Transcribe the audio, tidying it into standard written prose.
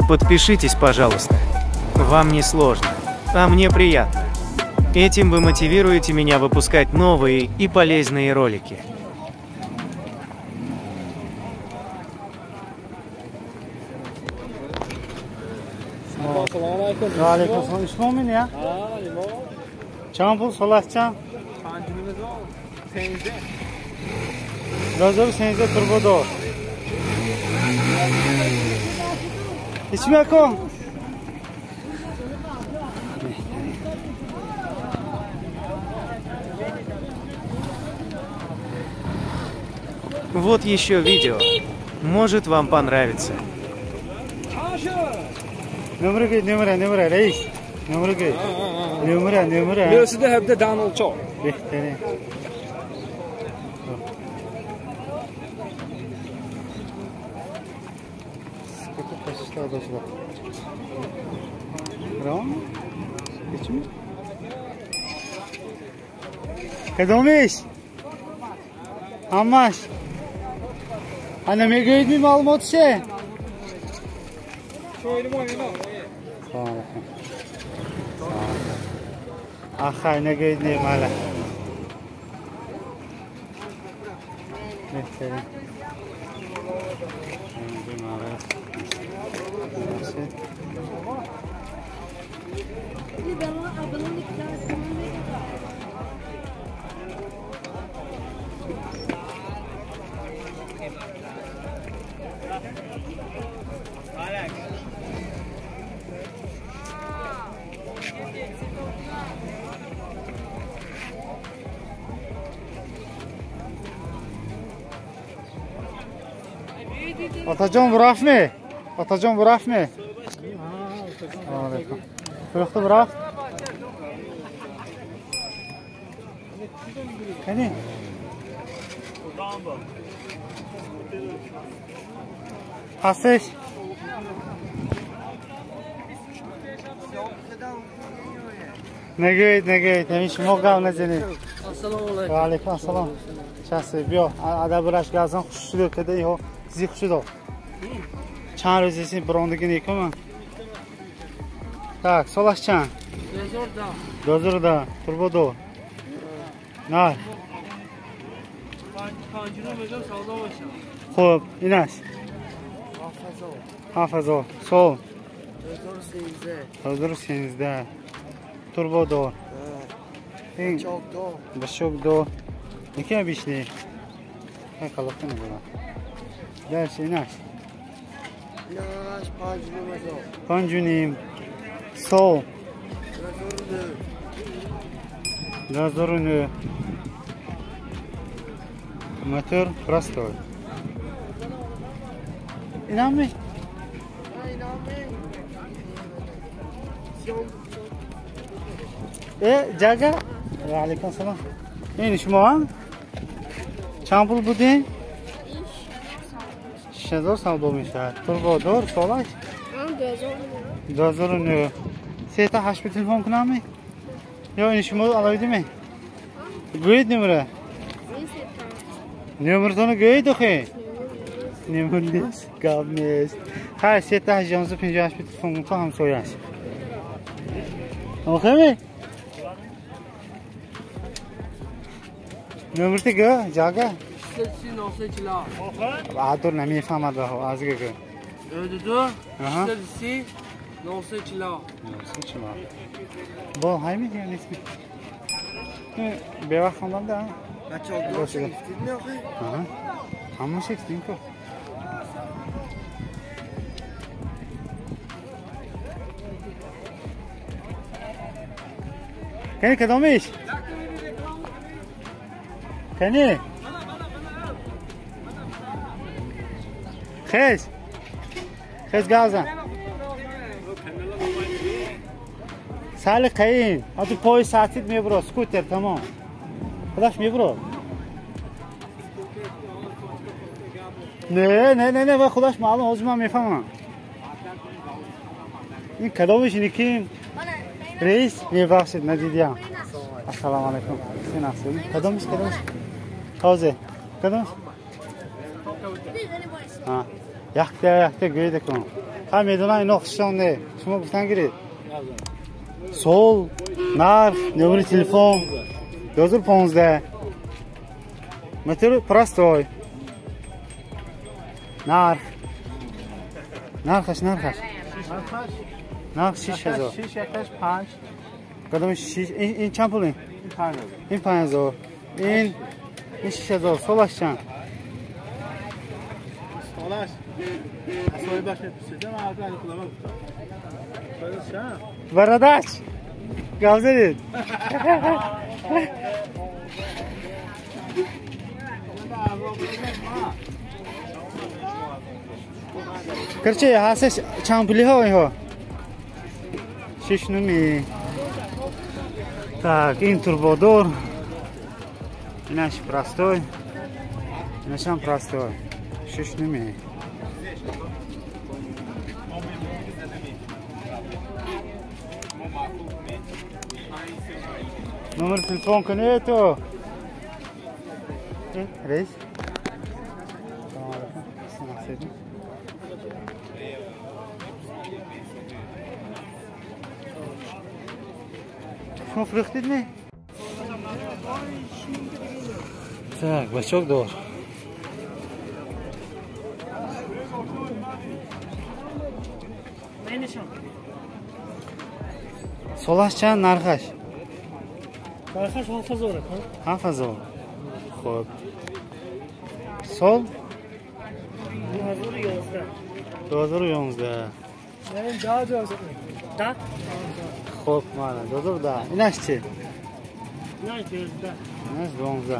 Подпишитесь, пожалуйста. Вам не сложно, а мне приятно. Этим вы мотивируете меня выпускать новые и полезные ролики. Aleykümselam. İsmail ya? Çampul solaşcan. Gözleri senizde turbodo. İçme kom. Вот еще видео. Может, вам понравится. Numara reis. Numara. Lösede hem de Donald Trump. Behterin. Sıkıntı kaçışta adasılar. Bravo mu? Hiç mi? Kadomiş. Amaş. Anne mi gördüm almat şey. Şöyle mi oynayalım? Sağ olun. Akhay ne gördüm hala. Behterin. Atacan bırak mı? Atacan bırak mı? Aleyküm. Bıraktı bırak. Hani? Hasış. Ne göyt. Demiş moqav ne seni? Assalomu alaykum. Aleyküm assalam. Chasi, biyo. Ada bıraş gelsin xuşlu kede yo. Sizi xuşlu. Çan rozesi brondagini yekama. Tak, solaşcan. Gözürda, turbodo. Nar. Xo'p, inash. Hafazo. Sol. Hozir senizda. Turbodo. Bashokdo. Nega bishli? Ha, qaloqni bo'la. Ders inash. Panjunim. Sol. Газорunu. Мотор простой. İnanmıyor. Jaga. Aleyküm selam. İyi şuma. Çampul budin. Şezor savdo میشه. Turbodor solaş. Газорunu. Seta haşbi telefon kunami? Yo این شما alaydı mı? Göğüt numara. Numarasını göğüt oku. Numarası kalmış. Ha seta haşjansı 58 bir telefon ku ham soyaş. Oku mi? Numarası gö jaga. Sesi nasıl çila? Adur nemifahamad raho azge gö. Ödüdü. Sesi nasıl çila? Nasıl çila? Bu haymi diye ismi. Bevak xondan da. Kaç oldu? Çektin mi oku? Aha. Hamma çektin ku. Kani kadomish? Kani? Khez gazan. Sali qayin. Hadi poy saatit mi bro? Scooter tamam. Kulaş mi bro? Ne ve kulaş malum ozma mefama. این کدامش اینی که رئیس میبخشید نجیدیم السلام علیکم سیناسوی کدامش تازه کدامش ها یخته گویده کن هم میدونن اینا خوششانده. شما گفتن گیرید. سول، نرخ، نمره تلفن 2015. متر پراستوی. نرخ. نرخش. نرخ 6000. 5 کدام 6 این چند پوله؟ این 5000. این 6000. سولش چند؟ سالش اصلا باشه سیستم آقا خودم گفتم برادرش گازدید کرچه هستش چند پولی ها اینها 6 نمی. так این турбодор اینش простой اینش هم простой 6 نمی. نمر تلفون کنه تو رئیس شما فرختید نه؟ tak بچه‌ها دور سالش چند نرخش؟ نرخش 7000 7000. خب سال 2011. نه 2011 خب مالا 2010. اینش چی؟ نه 11 اینش 12.